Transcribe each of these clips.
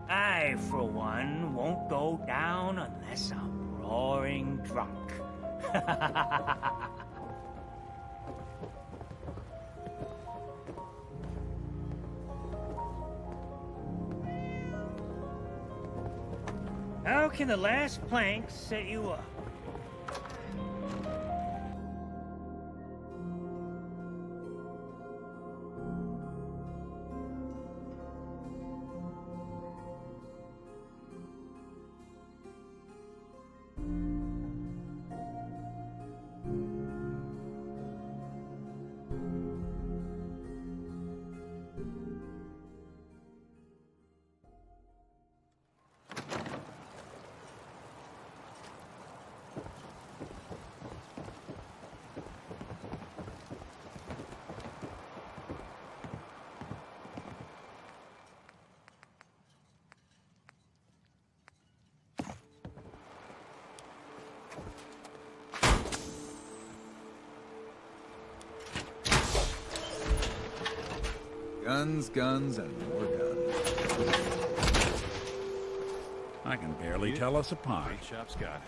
I, for one, won't go down unless I'm roaring drunk. How can the last plank set you up? Guns, guns, and more guns. I can barely tell us apart. Great shop, Scott.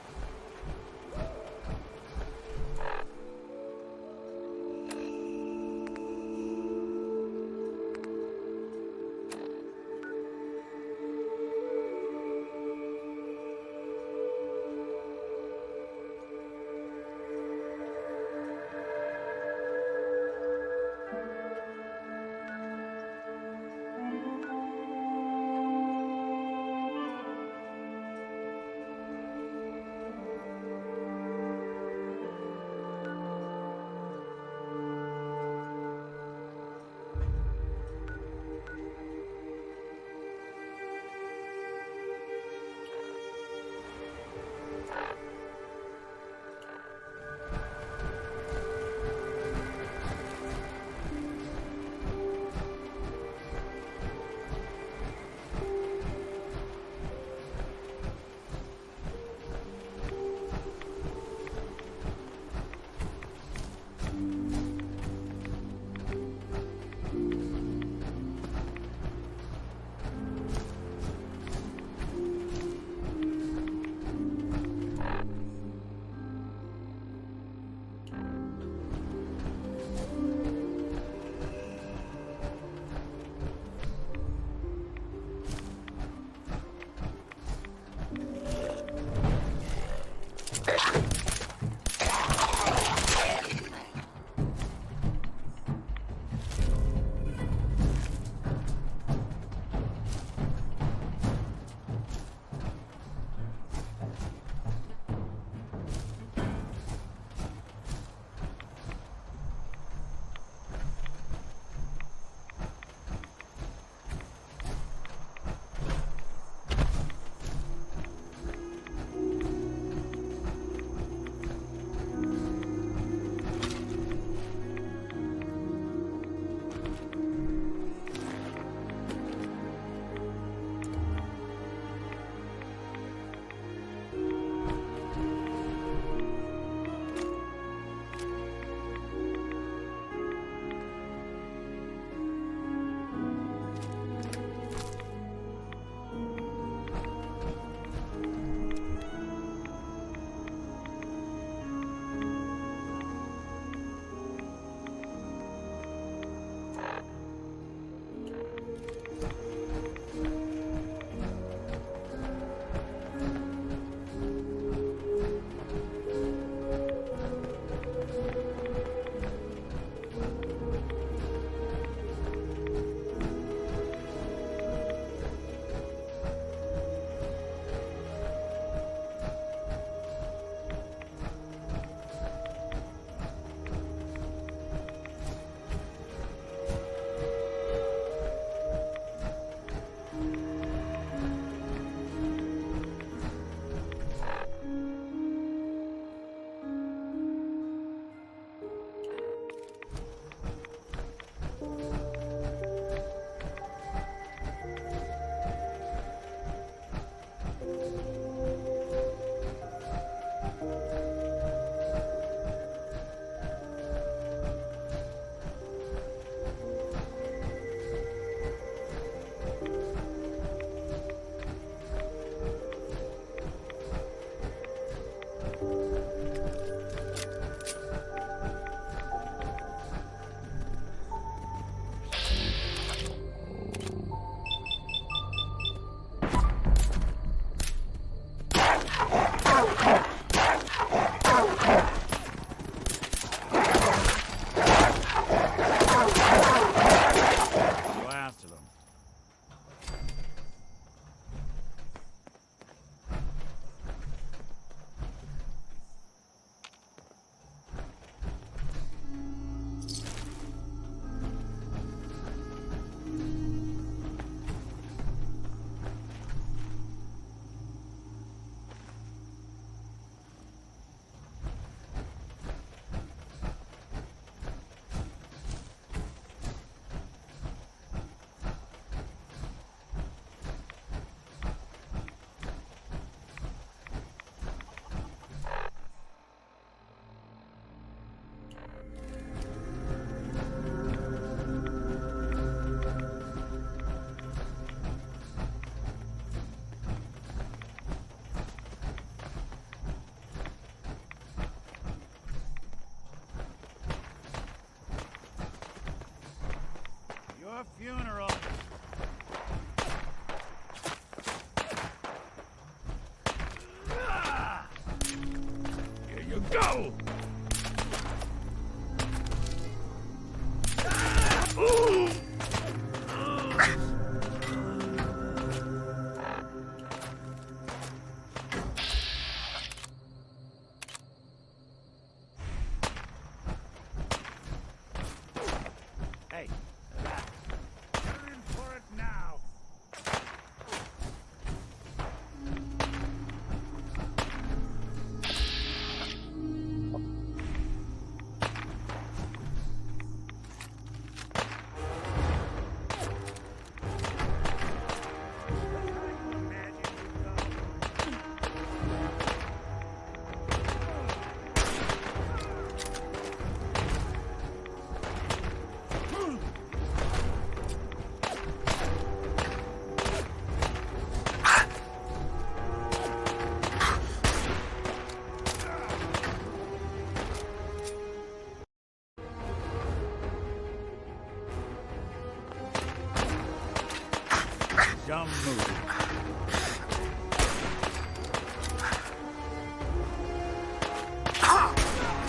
Come moving.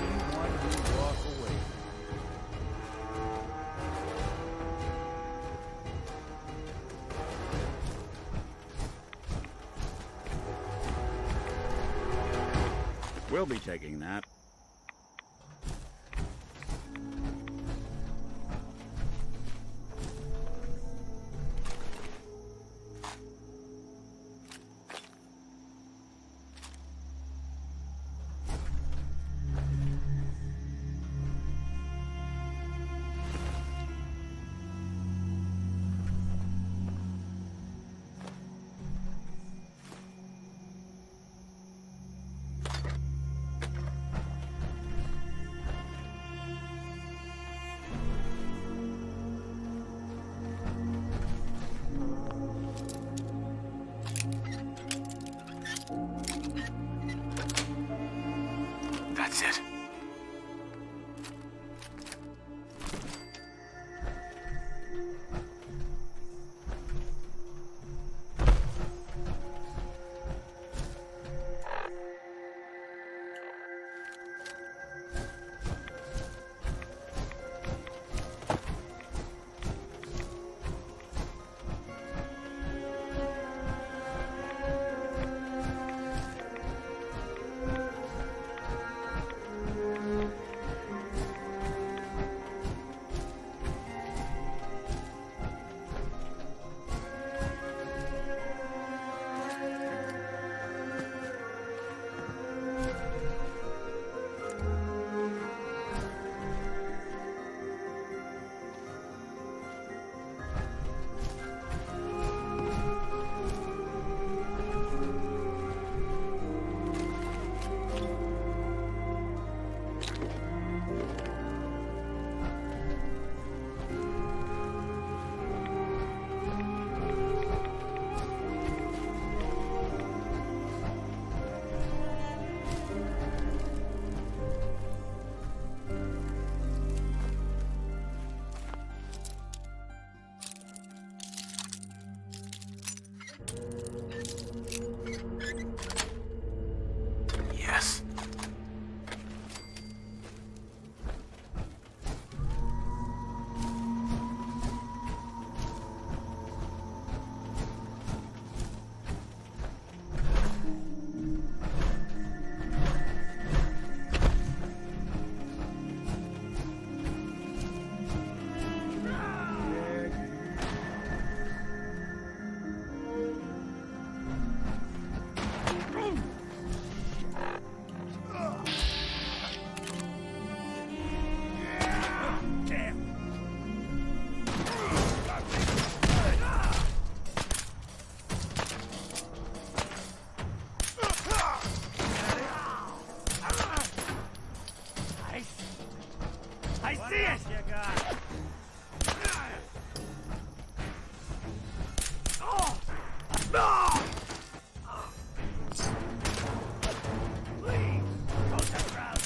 Anyone who walk away. We'll be taking that. That's it. Yes. I see it! You got? Oh! No! Please, don't turn around,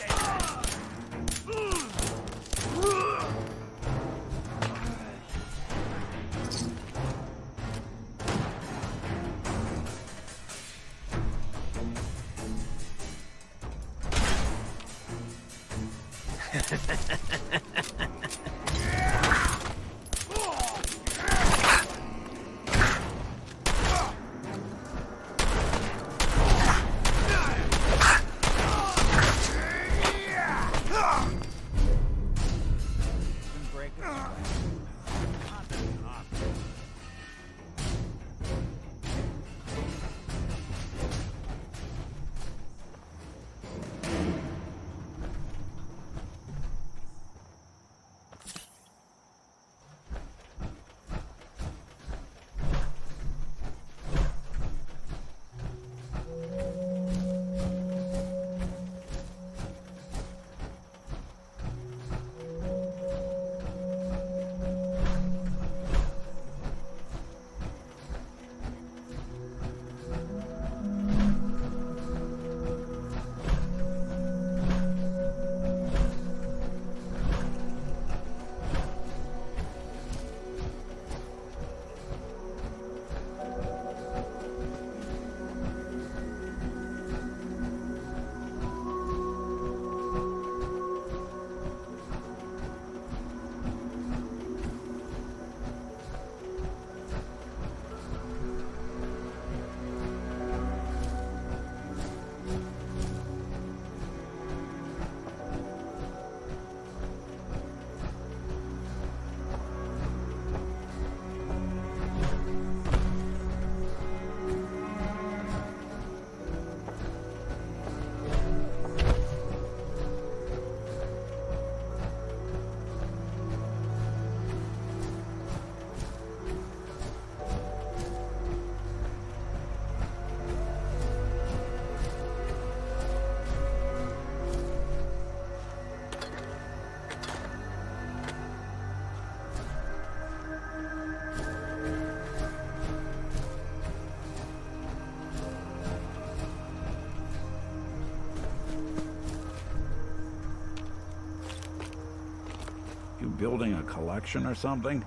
building a collection or something?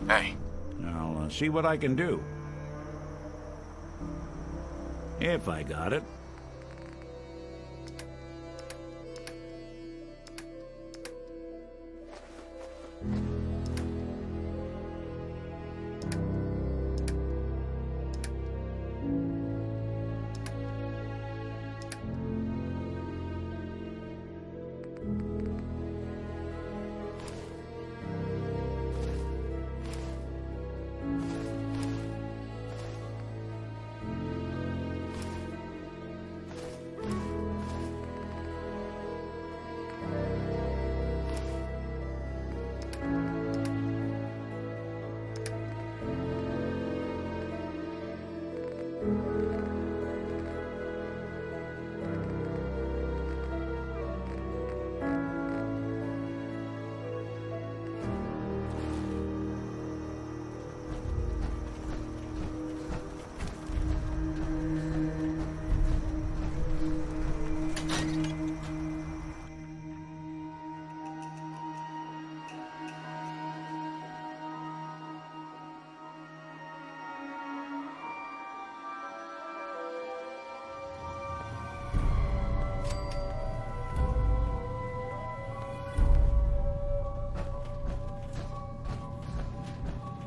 Hey. I'll see what I can do. If I got it.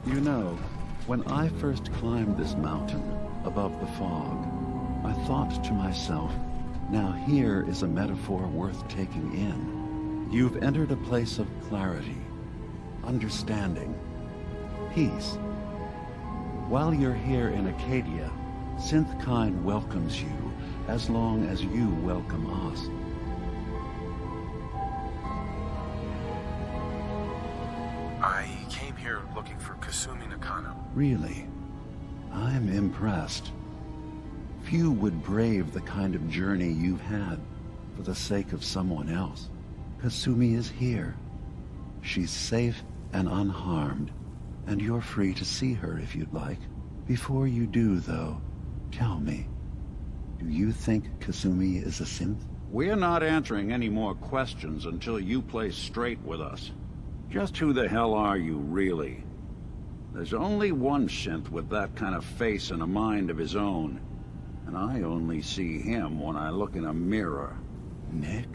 You know, when I first climbed this mountain above the fog, I thought to myself, now here is a metaphor worth taking in. You've entered a place of clarity, understanding, peace. While you're here in Acadia, Synthkind welcomes you as long as you welcome us. I came here looking for Kasumi Nakano. Really? I'm impressed. Few would brave the kind of journey you've had for the sake of someone else. Kasumi is here. She's safe and unharmed, and you're free to see her if you'd like. Before you do, though, tell me, do you think Kasumi is a synth? We're not answering any more questions until you play straight with us. Just who the hell are you, really? There's only one synth with that kind of face and a mind of his own. And I only see him when I look in a mirror. Nick?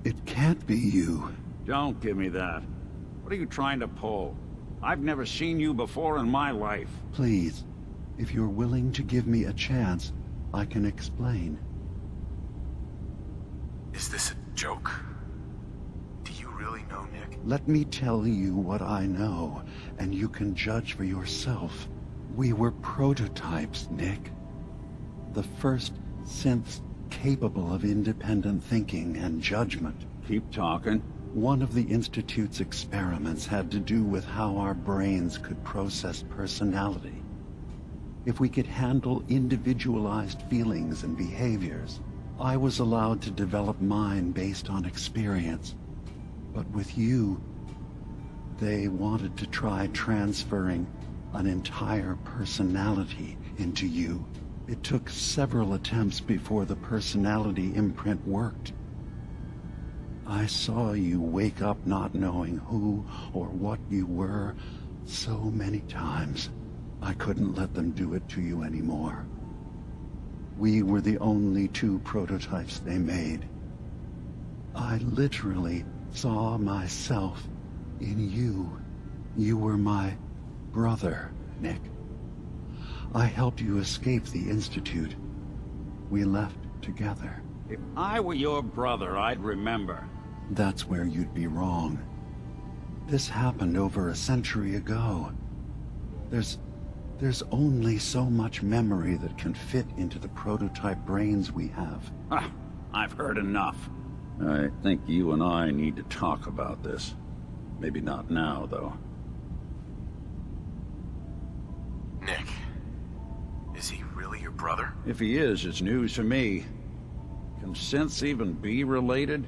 It can't be you. Don't give me that. What are you trying to pull? I've never seen you before in my life. Please, if you're willing to give me a chance, I can explain. Is this a joke? Do you really know Nick? Let me tell you what I know, and you can judge for yourself. We were prototypes, Nick. The first synths capable of independent thinking and judgment. Keep talking. One of the Institute's experiments had to do with how our brains could process personality. If we could handle individualized feelings and behaviors, I was allowed to develop mine based on experience. But with you, they wanted to try transferring an entire personality into you. It took several attempts before the personality imprint worked. I saw you wake up not knowing who or what you were so many times. I couldn't let them do it to you anymore. We were the only two prototypes they made. I literally saw myself in you. You were my brother, Nick. I helped you escape the Institute. We left together. If I were your brother, I'd remember. That's where you'd be wrong. This happened over a century ago. There's only so much memory that can fit into the prototype brains we have. I've heard enough. I think you and I need to talk about this. Maybe not now, though. Nick, is he really your brother? If he is, it's news to me. Can synths even be related?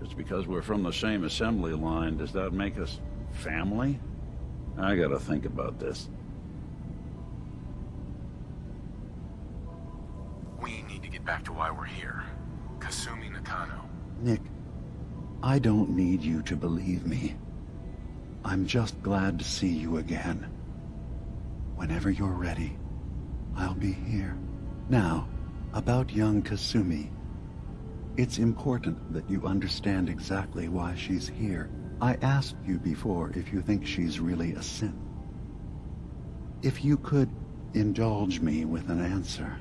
Just Just because we're from the same assembly line, does that make us family? I gotta think about this. We need to get back to why we're here. Kasumi Nakano. Nick, I don't need you to believe me. I'm just glad to see you again. Whenever you're ready, I'll be here. Now, about young Kasumi. It's important that you understand exactly why she's here. I asked you before if you think she's really a synth. If you could indulge me with an answer.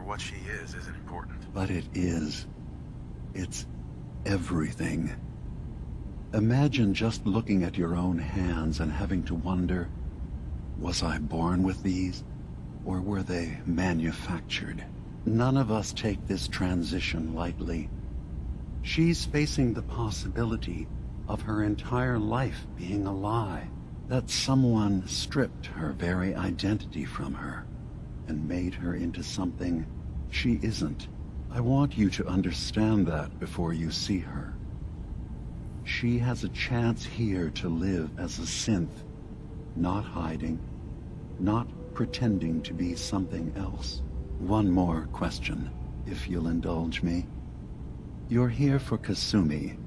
what she is isn't important. But it is. It's everything. Imagine just looking at your own hands and having to wonder, Was I born with these, or were they manufactured? None of us take this transition lightly. She's facing the possibility of her entire life being a lie, that someone stripped her very identity from her and made her into something she isn't. I want you to understand that before you see her. She has a chance here to live as a synth, not hiding, not pretending to be something else. One more question, if you'll indulge me. You're here for Kasumi,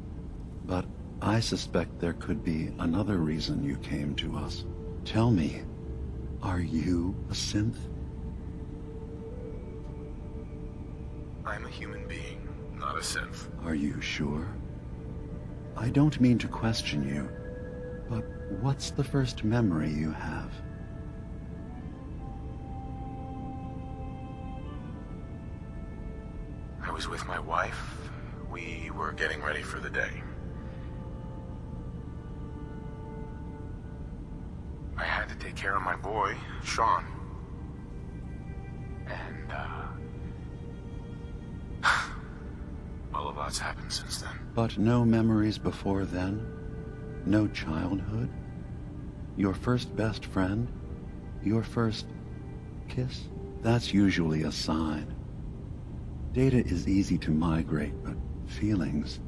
but I suspect there could be another reason you came to us. Tell me, are you a synth? I'm a human being, not a synth. Are you sure? I don't mean to question you, but what's the first memory you have? I was with my wife. We were getting ready for the day. I had to take care of my boy, Sean. And, well, a lot's happened since then. But no memories before then? No childhood? Your first best friend? Your first kiss? That's usually a sign. Data is easy to migrate, but feelings,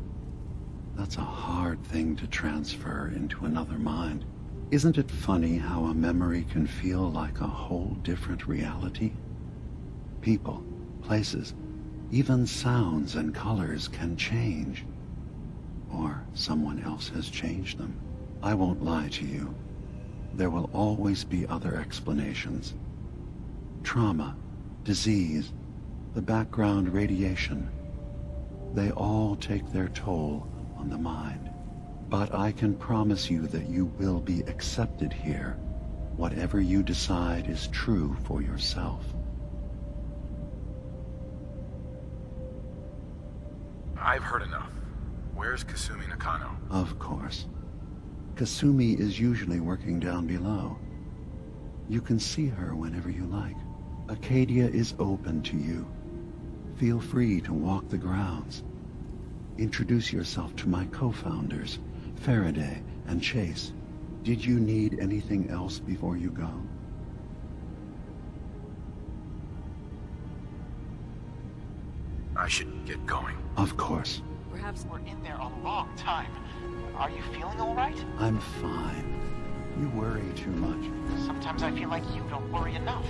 that's a hard thing to transfer into another mind. Isn't it funny how a memory can feel like a whole different reality? People, places, even sounds and colors can change. Or someone else has changed them. I won't lie to you. There will always be other explanations. Trauma, disease, the background radiation. They all take their toll on the mind. But I can promise you that you will be accepted here. Whatever you decide is true for yourself. I've heard enough. Where's Kasumi Nakano? Of course. Kasumi is usually working down below. You can see her whenever you like. Acadia is open to you. Feel free to walk the grounds. Introduce yourself to my co-founders, Faraday and Chase. Did you need anything else before you go? I should get going. Of course. Perhaps we're in there a long time. Are you feeling all right? I'm fine. You worry too much. Sometimes I feel like you don't worry enough.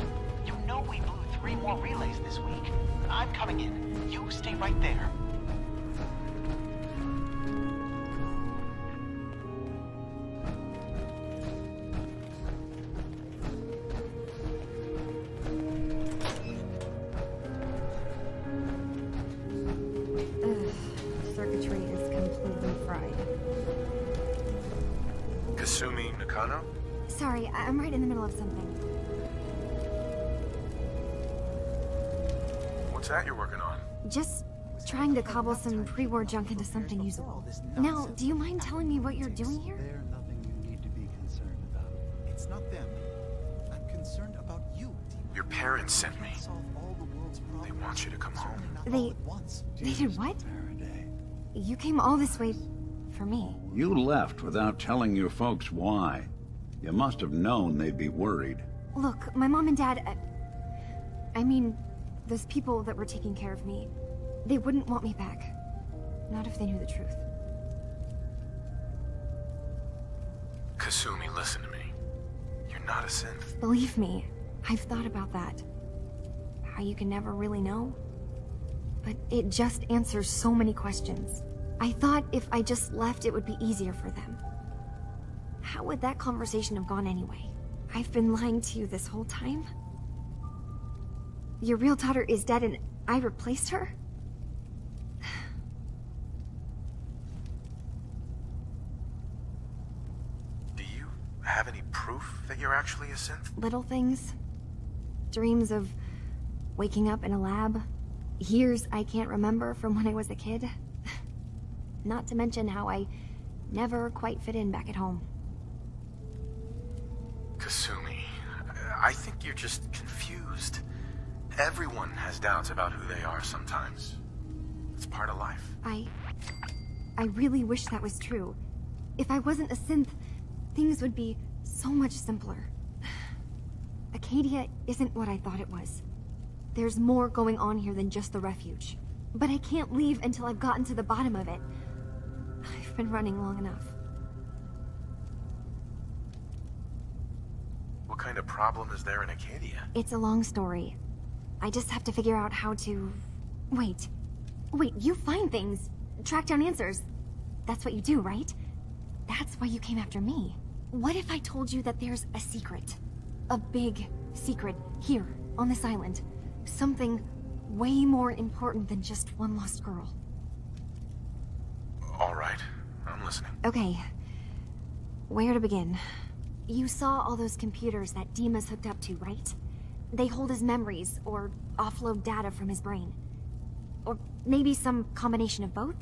You know we blew 3 more relays this week. I'm coming in. You stay right there. Circuitry is completely fried. Kasumi Nakano? Sorry, I'm right in the middle of something. What's that you're working on? Just trying to cobble some pre-war junk into something usable. Now, do you mind telling me what you're doing here? There's nothing you need to be concerned about. It's not them. I'm concerned about you. Your parents sent me. Solve all the world's problems. They want you to come home. They- All at once. They did what? Faraday. You came all this way for me. You left without telling your folks why. You must have known they'd be worried. Look, my mom and dad... I mean, those people that were taking care of me, they wouldn't want me back. Not if they knew the truth. Kasumi, listen to me. You're not a synth. Believe me, I've thought about that. How you can never really know. But it just answers so many questions. I thought if I just left, it would be easier for them. How would that conversation have gone anyway? I've been lying to you this whole time? Your real daughter is dead and I replaced her? Do you have any proof that you're actually a synth? Little things. Dreams of waking up in a lab. Years I can't remember from when I was a kid. Not to mention how I never quite fit in back at home. Kasumi, I think you're just confused. Everyone has doubts about who they are sometimes. It's part of life. I really wish that was true. If I wasn't a synth, things would be so much simpler. Acadia isn't what I thought it was. There's more going on here than just the refuge. But I can't leave until I've gotten to the bottom of it. I've been running long enough. What kind of problem is there in Acadia? It's a long story. I just have to figure out how to... Wait, you find things. Track down answers. That's what you do, right? That's why you came after me. What if I told you that there's a secret? A big secret here, on this island. Something way more important than just one lost girl. All right, I'm listening. Okay. Where to begin? You saw all those computers that Dima's hooked up to, right? They hold his memories, or offload data from his brain. Or maybe some combination of both?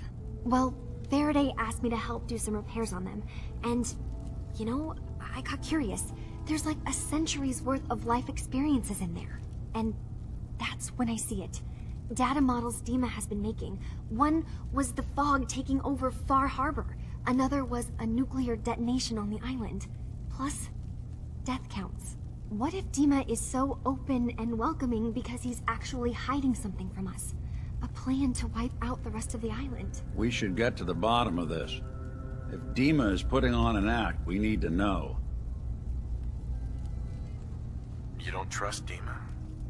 Well, Faraday asked me to help do some repairs on them, and, you know, I got curious. There's like a century's worth of life experiences in there. And that's when I see it. Data models Dima has been making. One was the fog taking over Far Harbor. Another was a nuclear detonation on the island. Plus, death counts. What if Dima is so open and welcoming because he's actually hiding something from us? A plan to wipe out the rest of the island. We should get to the bottom of this. If Dima is putting on an act, we need to know. You don't trust Dima?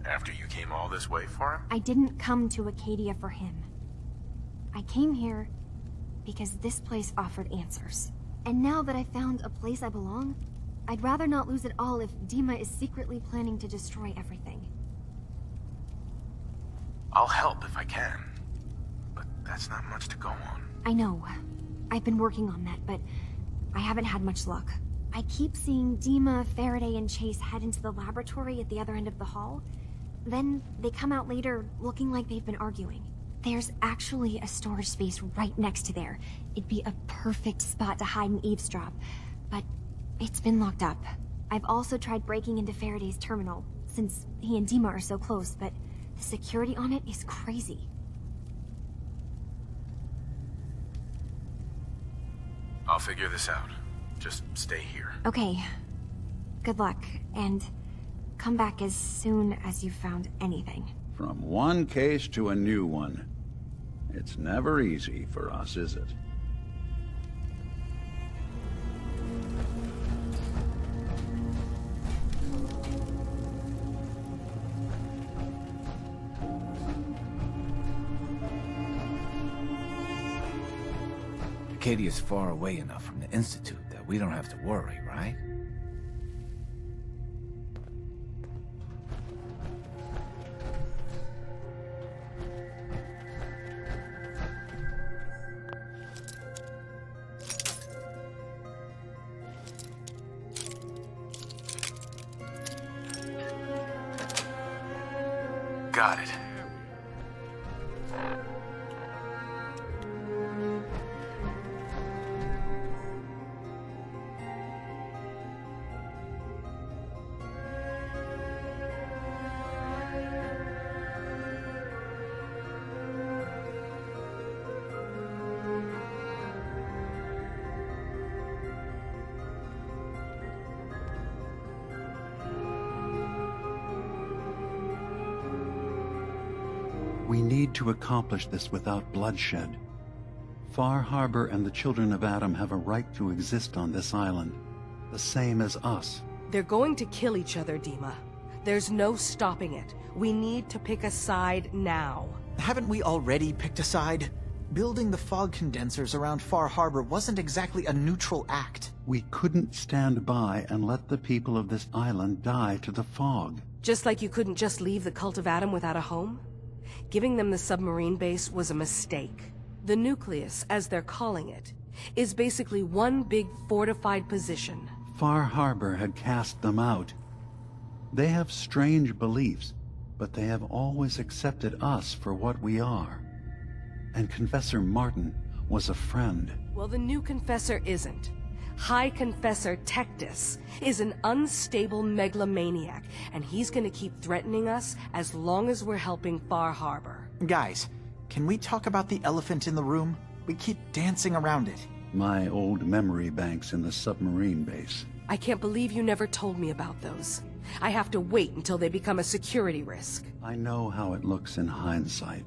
After you came all this way for him? I didn't come to Acadia for him. I came here because this place offered answers. And now that I found a place I belong, I'd rather not lose it all if Dima is secretly planning to destroy everything. I'll help if I can. But that's not much to go on. I know. I've been working on that, but I haven't had much luck. I keep seeing Dima, Faraday, and Chase head into the laboratory at the other end of the hall. Then they come out later looking like they've been arguing. There's actually a storage space right next to there. It'd be a perfect spot to hide and eavesdrop, but it's been locked up. I've also tried breaking into Faraday's terminal, since he and Dima are so close, but the security on it is crazy. I'll figure this out. Just stay here. Okay. Good luck, and come back as soon as you've found anything. From one case to a new one. It's never easy for us, is it? Acadia's far away enough from the Institute that we don't have to worry, right? Got it. We need to accomplish this without bloodshed. Far Harbor and the children of Adam have a right to exist on this island, the same as us. They're going to kill each other, Dima. There's no stopping it. We need to pick a side now. Haven't we already picked a side? Building the fog condensers around Far Harbor wasn't exactly a neutral act. We couldn't stand by and let the people of this island die to the fog. Just like you couldn't just leave the Cult of Adam without a home? Giving them the submarine base was a mistake. The nucleus, as they're calling it, is basically one big fortified position. Far Harbor had cast them out. They have strange beliefs, but they have always accepted us for what we are. And Confessor Martin was a friend. Well, the new Confessor isn't. High Confessor Tectus is an unstable megalomaniac, and he's gonna keep threatening us as long as we're helping Far Harbor. Guys, can we talk about the elephant in the room? We keep dancing around it. My old memory banks in the submarine base. I can't believe you never told me about those. I have to wait until they become a security risk. I know how it looks in hindsight,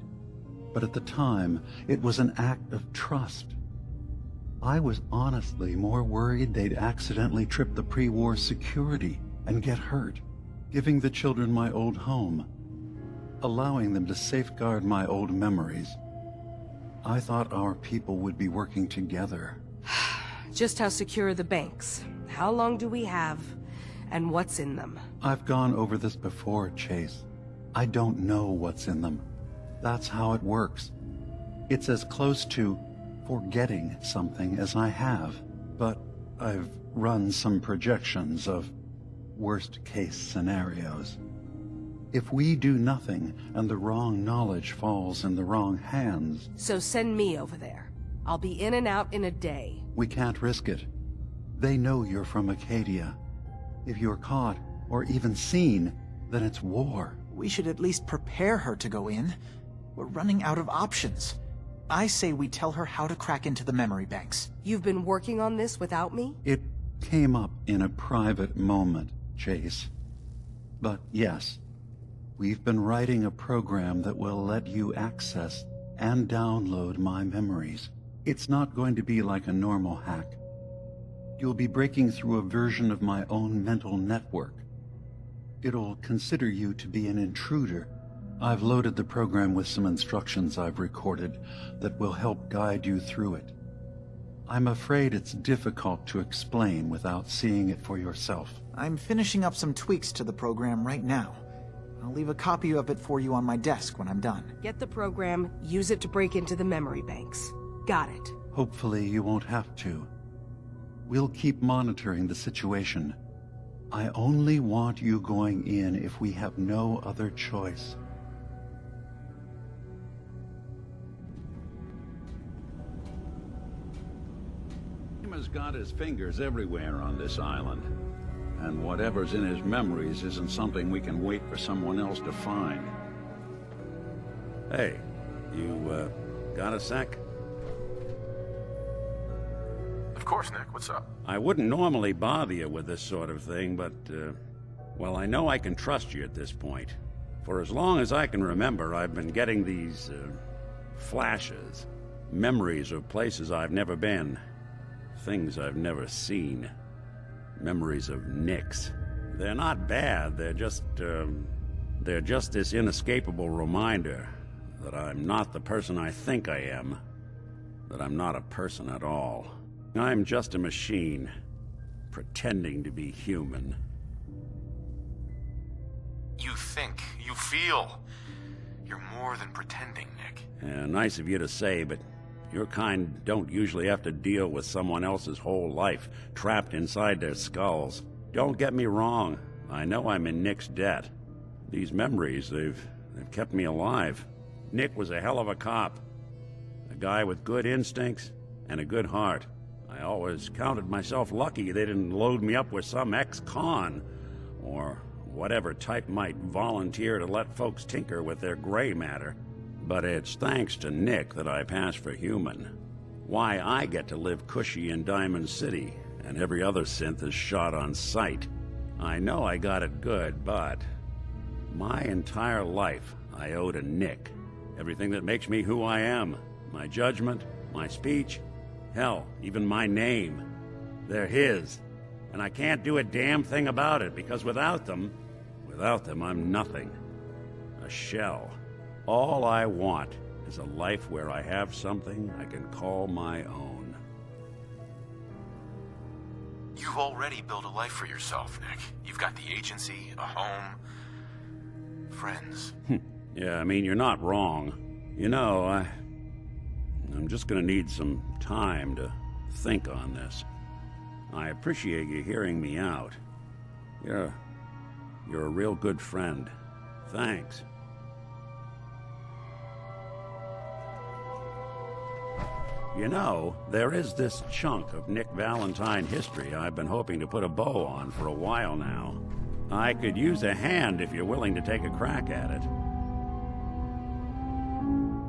but at the time, it was an act of trust. I was honestly more worried they'd accidentally trip the pre-war security and get hurt, giving the children my old home, allowing them to safeguard my old memories. I thought our people would be working together. Just how secure are the banks? How long do we have? And what's in them? I've gone over this before, Chase. I don't know what's in them. That's how it works. It's as close to forgetting something as I have, but I've run some projections of worst-case scenarios. If we do nothing and the wrong knowledge falls in the wrong hands... So send me over there. I'll be in and out in a day. We can't risk it. They know you're from Acadia. If you're caught, or even seen, then it's war. We should at least prepare her to go in. We're running out of options. I say we tell her how to crack into the memory banks. You've been working on this without me? It came up in a private moment, Chase. But yes, we've been writing a program that will let you access and download my memories. It's not going to be like a normal hack. You'll be breaking through a version of my own mental network. It'll consider you to be an intruder. I've loaded the program with some instructions I've recorded that will help guide you through it. I'm afraid it's difficult to explain without seeing it for yourself. I'm finishing up some tweaks to the program right now. I'll leave a copy of it for you on my desk when I'm done. Get the program, use it to break into the memory banks. Got it. Hopefully you won't have to. We'll keep monitoring the situation. I only want you going in if we have no other choice. Has got his fingers everywhere on this island. And whatever's in his memories isn't something we can wait for someone else to find. Hey, you, got a sec? Of course, Nick. What's up? I wouldn't normally bother you with this sort of thing, but, well, I know I can trust you at this point. For as long as I can remember, I've been getting these, flashes. Memories of places I've never been. Things I've never seen. Memories of Nicks. They're not bad, they're just this inescapable reminder that I'm not the person I think I am. That I'm not a person at all. I'm just a machine, pretending to be human. You think, you feel. You're more than pretending, Nick. Yeah, nice of you to say, but your kind don't usually have to deal with someone else's whole life trapped inside their skulls. Don't get me wrong. I know I'm in Nick's debt. These memories, they've kept me alive. Nick was a hell of a cop. A guy with good instincts and a good heart. I always counted myself lucky they didn't load me up with some ex-con, or whatever type might volunteer to let folks tinker with their gray matter. But it's thanks to Nick that I pass for human. Why I get to live cushy in Diamond City, and every other synth is shot on sight. I know I got it good, but my entire life I owe to Nick. Everything that makes me who I am. My judgment, my speech, hell, even my name. They're his. And I can't do a damn thing about it, because without them, I'm nothing. A shell. All I want is a life where I have something I can call my own. You've already built a life for yourself, Nick. You've got the agency, a home, friends. Yeah, I mean, you're not wrong. You know, I'm just gonna need some time to think on this. I appreciate you hearing me out. You're a real good friend. Thanks. You know, there is this chunk of Nick Valentine history I've been hoping to put a bow on for a while now. I could use a hand if you're willing to take a crack at it.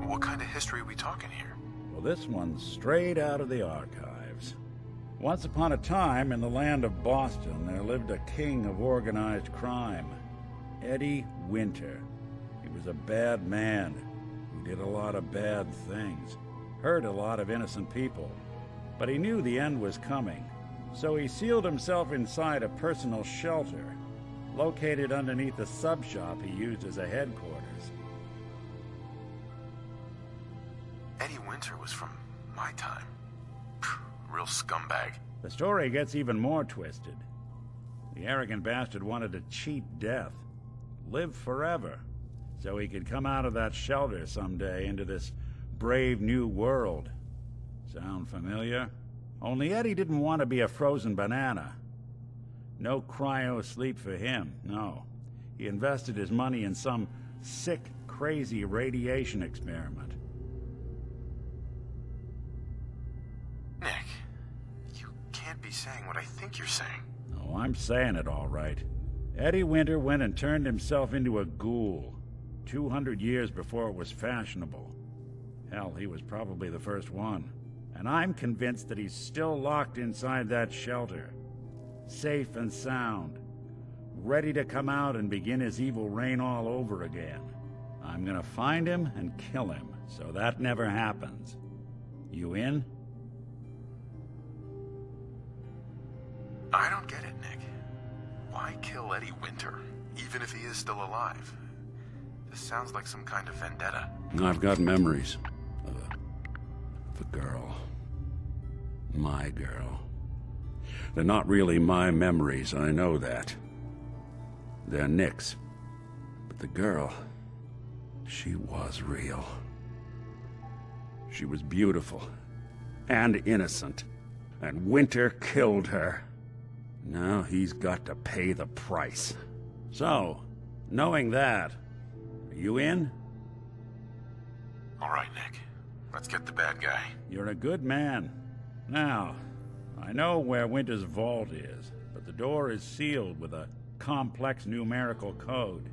What kind of history are we talking here? Well, this one's straight out of the archives. Once upon a time, in the land of Boston, there lived a king of organized crime, Eddie Winter. He was a bad man who did a lot of bad things. Hurt a lot of innocent people, but he knew the end was coming, so he sealed himself inside a personal shelter, located underneath the sub-shop he used as a headquarters. Eddie Winter was from my time. Real scumbag. The story gets even more twisted. The arrogant bastard wanted to cheat death, live forever, so he could come out of that shelter someday into this brave new world. Sound familiar? Only Eddie didn't want to be a frozen banana. No cryo sleep for him, no. He invested his money in some sick, crazy radiation experiment. Nick, you can't be saying what I think you're saying. Oh, I'm saying it all right. Eddie Winter went and turned himself into a ghoul, 200 years before it was fashionable. Hell, he was probably the first one. And I'm convinced that he's still locked inside that shelter. Safe and sound. Ready to come out and begin his evil reign all over again. I'm gonna find him and kill him, so that never happens. You in? I don't get it, Nick. Why kill Eddie Winter, even if he is still alive? This sounds like some kind of vendetta. I've got memories. The girl. My girl. They're not really my memories, I know that. They're Nick's. But the girl, she was real. She was beautiful. And innocent. And Winter killed her. Now he's got to pay the price. So, knowing that, are you in? All right, Nick. Let's get the bad guy. You're a good man. Now, I know where Winter's vault is, but the door is sealed with a complex numerical code.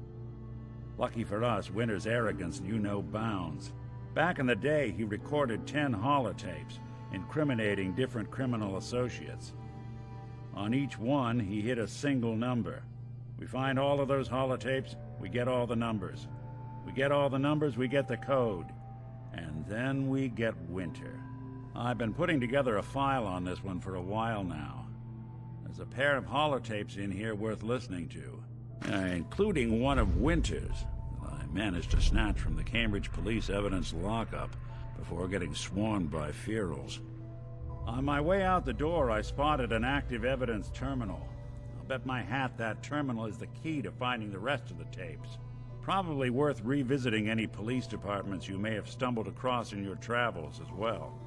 Lucky for us, Winter's arrogance knew no bounds. Back in the day, he recorded 10 holotapes, incriminating different criminal associates. On each one, he hit a single number. We find all of those holotapes, we get all the numbers. We get all the numbers, we get the code. And then we get Winter. I've been putting together a file on this one for a while now. There's a pair of holotapes in here worth listening to, including one of Winter's that I managed to snatch from the Cambridge Police evidence lockup before getting swarmed by ferals. On my way out the door, I spotted an active evidence terminal. I'll bet my hat that terminal is the key to finding the rest of the tapes. Probably worth revisiting any police departments you may have stumbled across in your travels as well.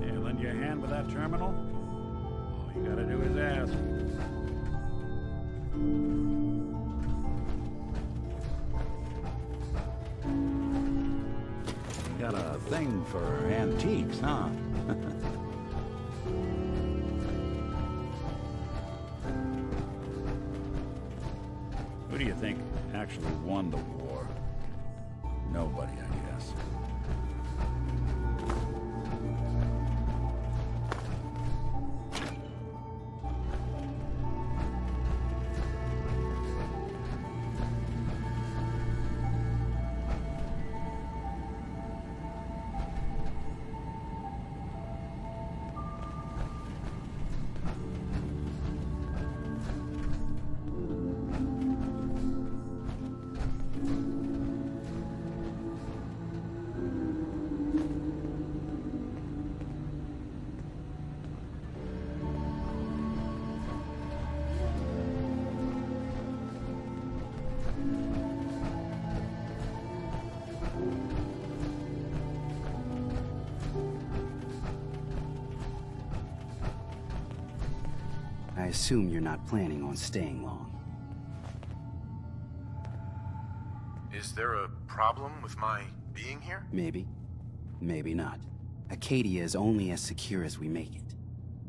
Hey, lend you a hand with that terminal? All you gotta do is ask. Got a thing for antiques, huh? Who do you think actually won the war? Nobody, I guess. assume you're not planning on staying long. Is there a problem with my being here? Maybe. Maybe not. Acadia is only as secure as we make it.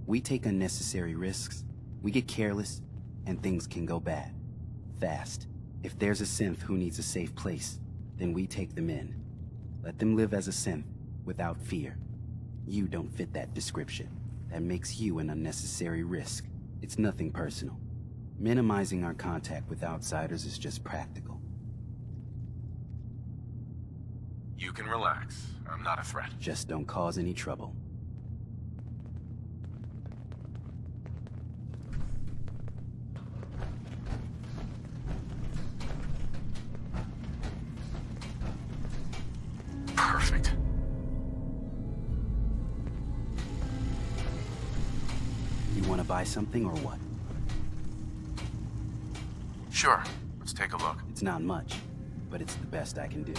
We take unnecessary risks, we get careless, and things can go bad. Fast. If there's a synth who needs a safe place, then we take them in. Let them live as a synth, without fear. You don't fit that description. That makes you an unnecessary risk. It's nothing personal. Minimizing our contact with outsiders is just practical. You can relax. I'm not a threat. Just don't cause any trouble. Perfect. You want to buy something or what? Sure. Let's take a look. It's not much, but it's the best I can do.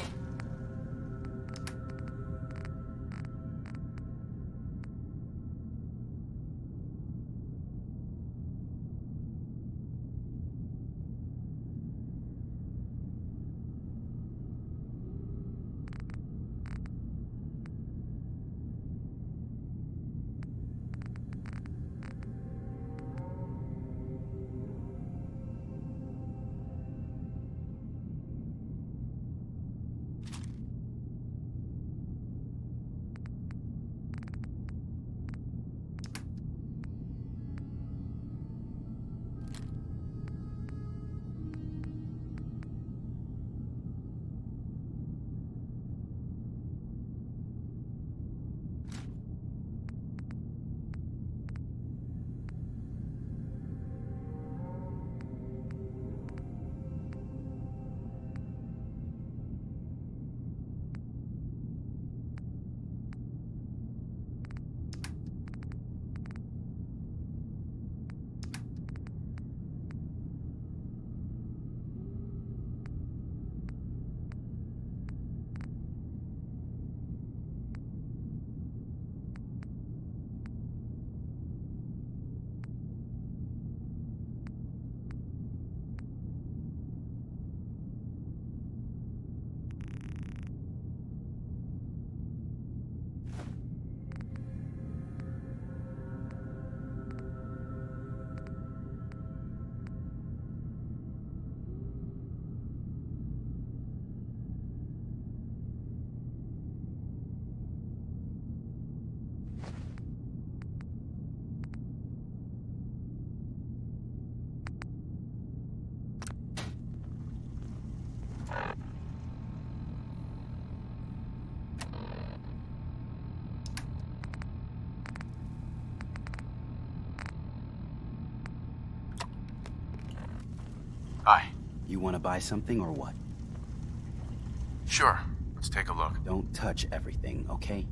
Hi. You want to buy something or what? Sure. Let's take a look. Don't touch everything, okay?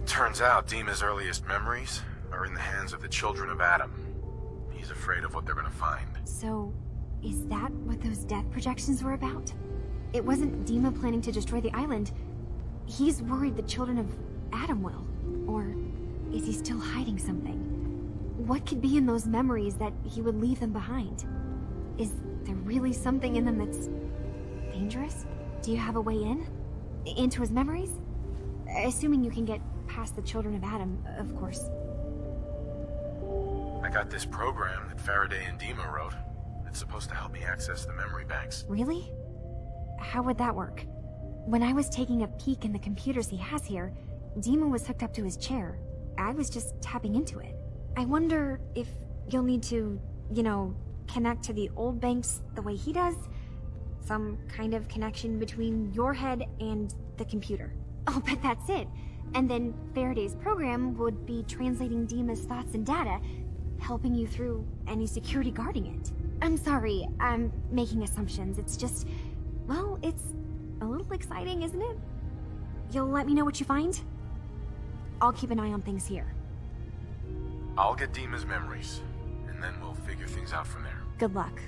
Turns out Dima's earliest memories are in the hands of the children of Adam. He's afraid of what they're gonna find. So, is that what those death projections were about? It wasn't Dima planning to destroy the island. He's worried the children of Adam will. Or is he still hiding something? What could be in those memories that he would leave them behind? Is there really something in them that's dangerous? Do you have a way in? Into his memories? Assuming you can get past the children of Adam, of course. I got this program that Faraday and Dima wrote. It's supposed to help me access the memory banks. Really? How would that work? When I was taking a peek in the computers he has here, Dima was hooked up to his chair. I was just tapping into it. I wonder if you'll need to, connect to the old banks the way he does? Some kind of connection between your head and the computer. Oh, but that's it. And then Faraday's program would be translating Dima's thoughts and data, helping you through any security guarding it. I'm sorry, I'm making assumptions. It's just, well, it's a little exciting, isn't it? You'll let me know what you find? I'll keep an eye on things here. I'll get Dima's memories, and then we'll figure things out from there. Good luck.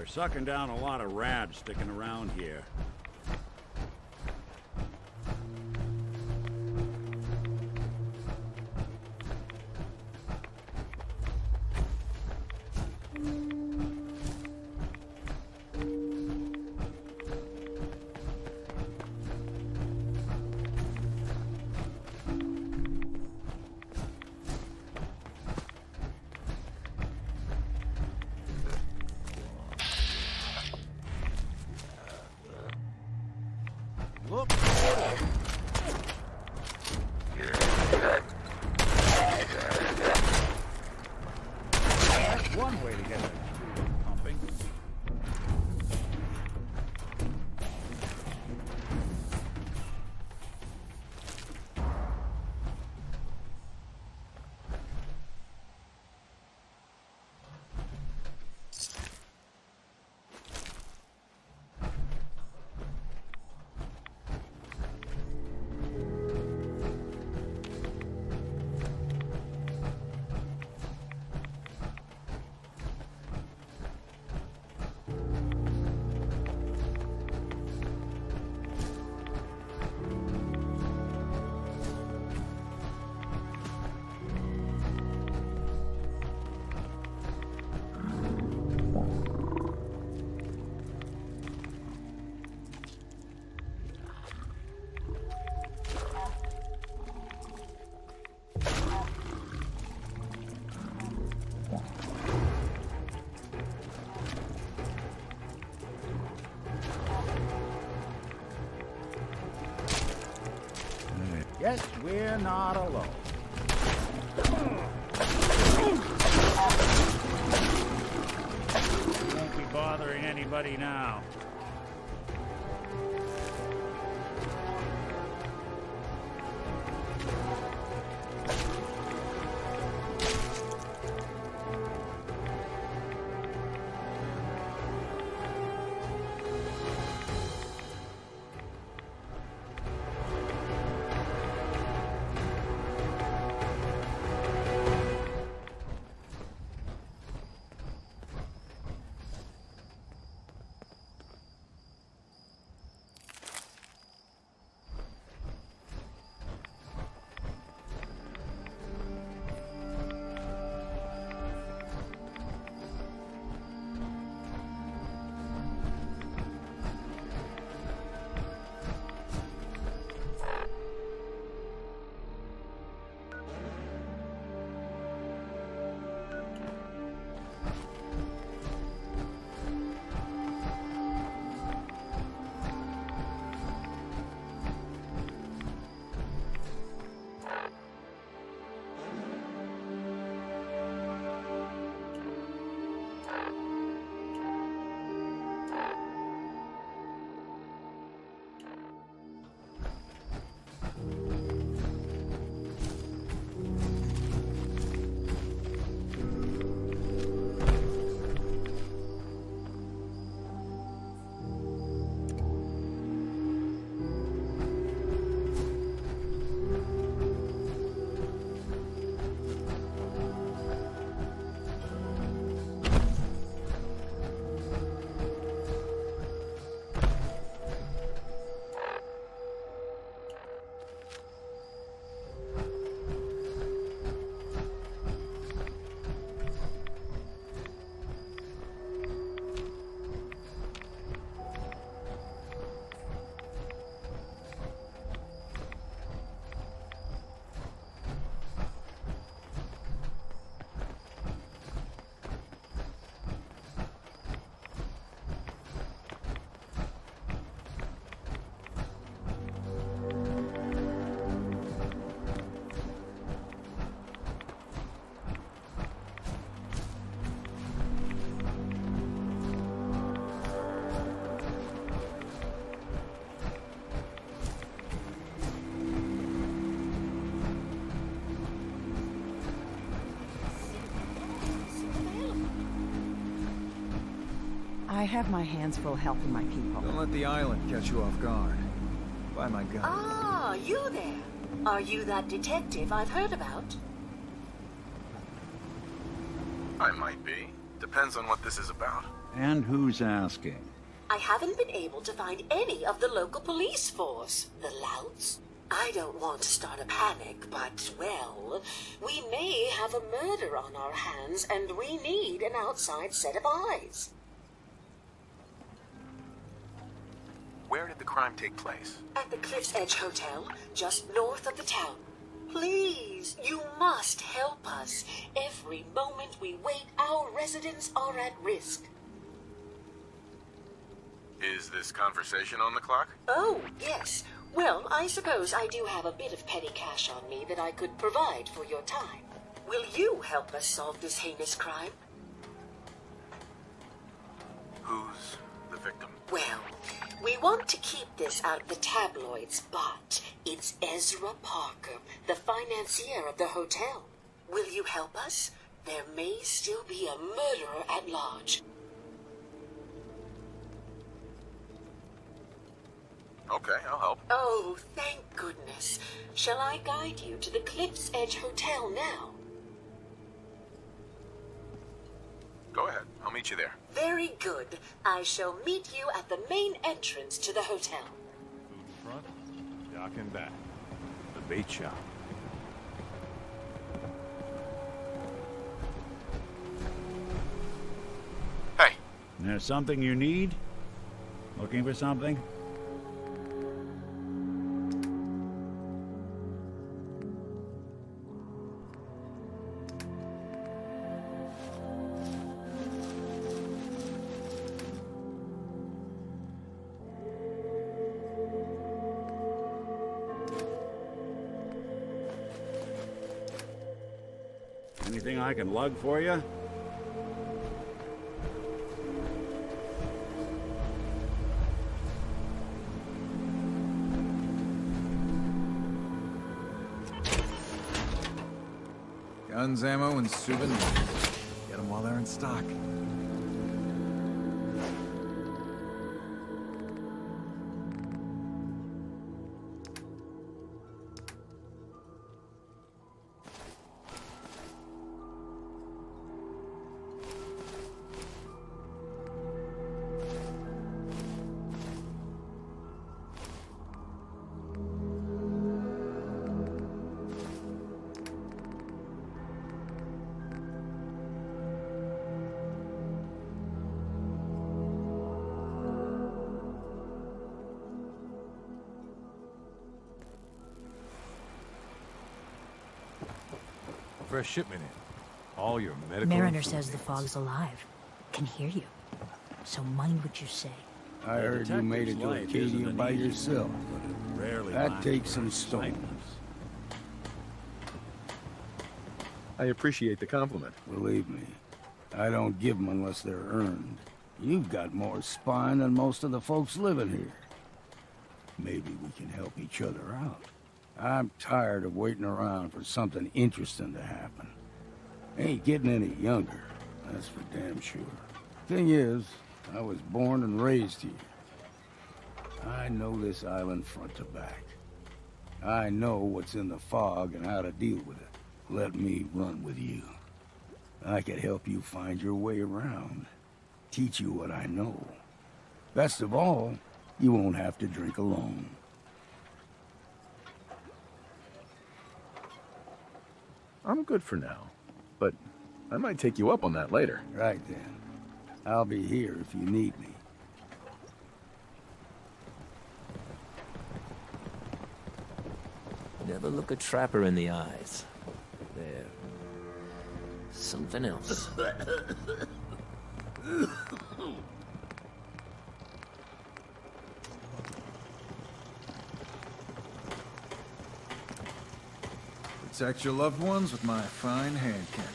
Sucking down a lot of rads sticking around here. Look. That's one way to get it pumping. Guess we're not alone. Won't be bothering any anybody now. I have my hands full helping my people. Don't let the island catch you off guard. Buy my gun. Ah, you there. Are you that detective I've heard about? I might be. Depends on what this is about. And who's asking? I haven't been able to find any of the local police force. The louts. I don't want to start a panic, but, well, we may have a murder on our hands, and we need an outside set of eyes. Where did the crime take place? At the Cliff's Edge Hotel, just north of the town. Please, you must help us. Every moment we wait, our residents are at risk. Is this conversation on the clock? Oh, yes. Well, I suppose I do have a bit of petty cash on me that I could provide for your time. Will you help us solve this heinous crime? Who's the victim? Well, we want to keep this out of the tabloids, but it's Ezra Parker, the financier of the hotel. Will you help us? There may still be a murderer at large. Okay, I'll help. Oh, thank goodness. Shall I guide you to the Cliff's Edge Hotel now? Go ahead. I'll meet you there. Very good. I shall meet you at the main entrance to the hotel. Food front, dock and back. The bait shop. Hey. There's something you need? Looking for something? Anything I can lug for you? Guns, ammo, and souvenirs. Get them while they're in stock. Fresh shipment in. All your medical... Mariner says the fog's alive. Can hear you. So mind what you say. I heard you made it to Acadia by yourself. That takes some stone. I appreciate the compliment. Believe me, I don't give them unless they're earned. You've got more spine than most of the folks living here. Maybe we can help each other out. I'm tired of waiting around for something interesting to happen. Ain't getting any younger, that's for damn sure. Thing is, I was born and raised here. I know this island front to back. I know what's in the fog and how to deal with it. Let me run with you. I could help you find your way around. Teach you what I know. Best of all, you won't have to drink alone. I'm good for now, but I might take you up on that later. Right then. I'll be here if you need me. Never look a trapper in the eyes. They're something else. Protect your loved ones with my fine hand cannons.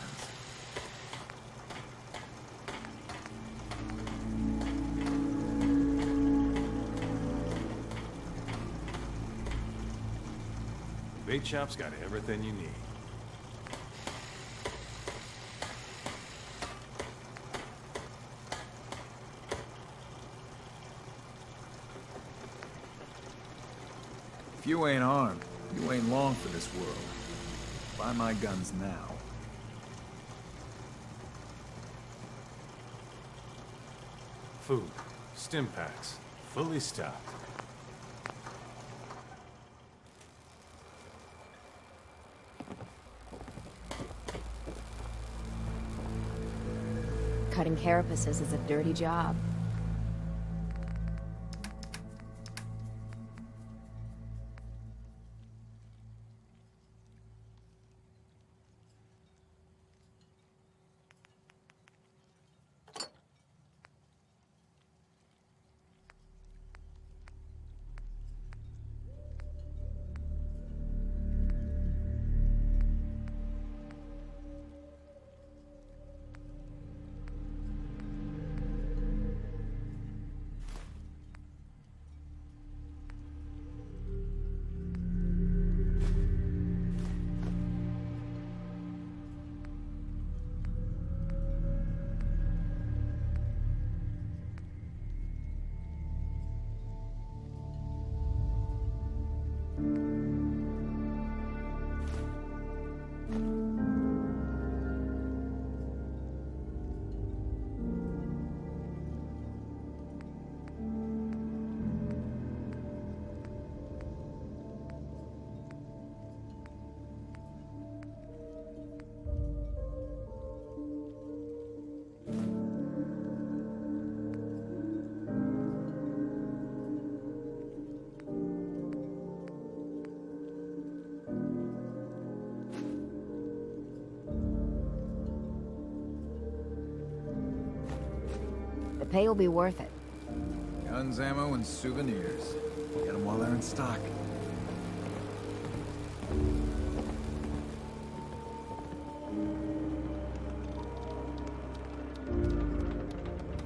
Bait shop's got everything you need. If you ain't armed, you ain't long for this world. Buy my guns now. Food, stim packs, fully stocked. Cutting carapaces is a dirty job. The pay will be worth it. Guns, ammo, and souvenirs. Get them while they're in stock.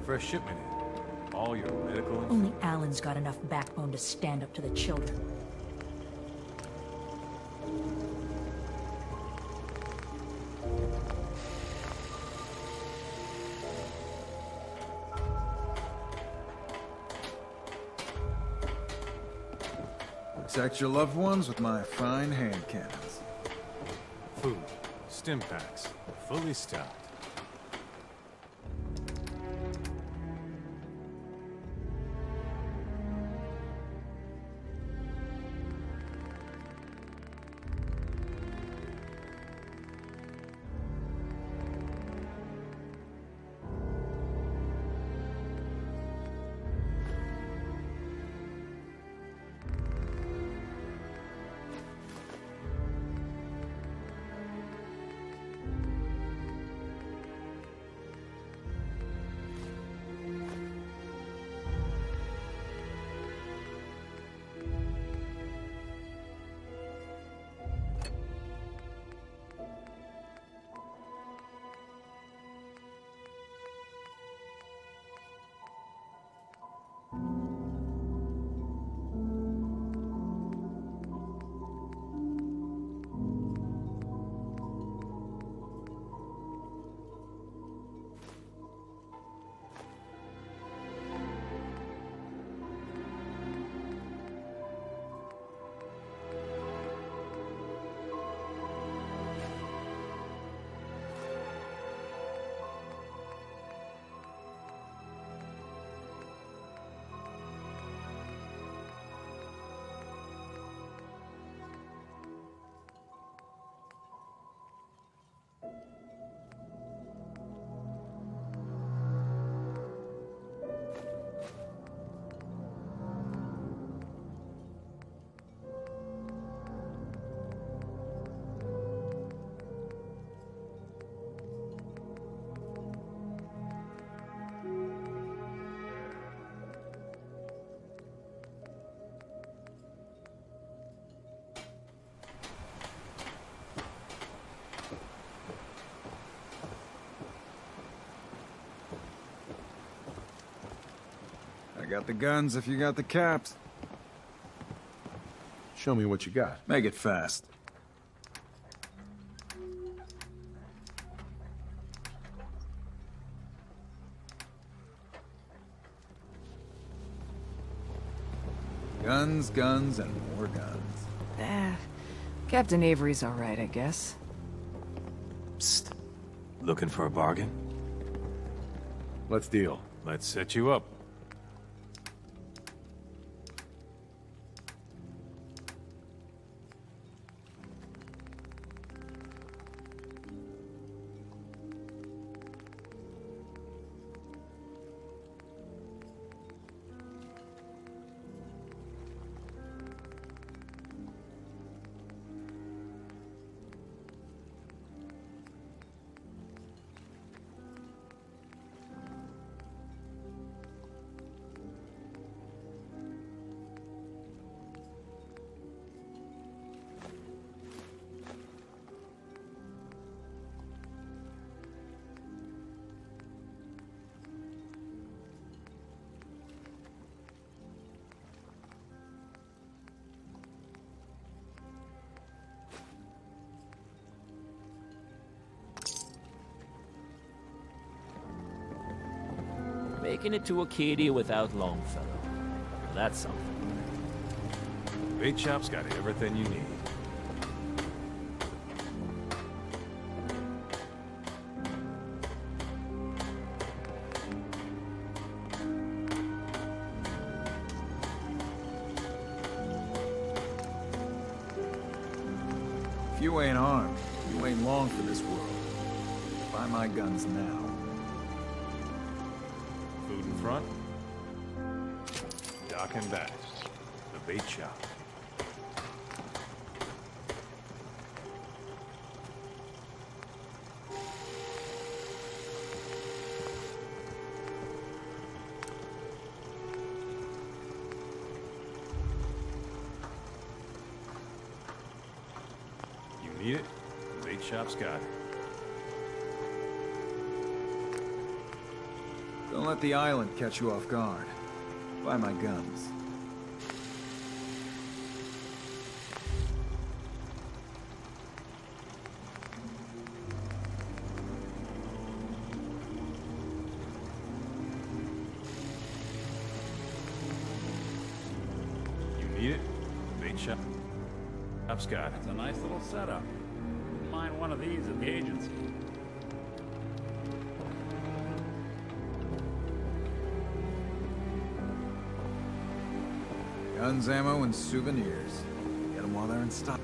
Fresh shipment in. All your medical... Only Alan's got enough backbone to stand up to the children. Protect your loved ones with my fine hand cannons. Food, stim packs, fully stocked. I got the guns if you got the caps. Show me what you got. Make it fast. Guns, guns, and more guns. Captain Avery's all right, I guess. Psst. Looking for a bargain? Let's deal. Let's set you up. Making it to Acadia without Longfellow. That's something. Bait shop's got everything you need. If you ain't armed, you ain't long for this world. Buy my guns now. Food in front. Dock and back. The bait shop. You need it? The bait shop's got it. Don't let the island catch you off guard. Buy my guns. You need it? The bait shop's got. It's a nice little setup. Wouldn't mind one of these at the agency. Guns, ammo, and souvenirs. Get them while they're in stock.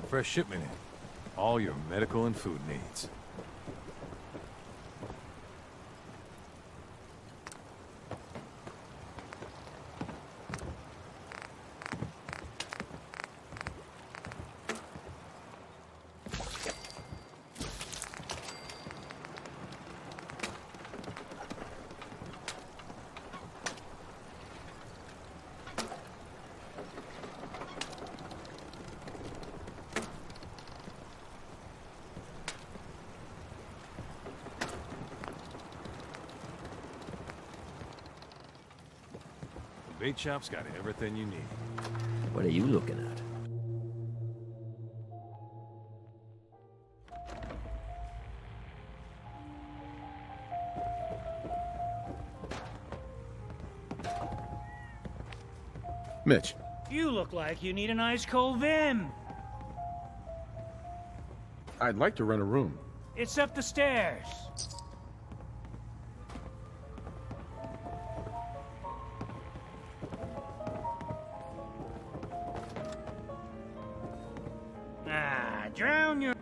Fresh shipment in. All your medical and food needs. Bait shop's got everything you need. What are you looking at? Mitch. You look like you need an ice cold vim. I'd like to rent a room. It's up the stairs. Drown your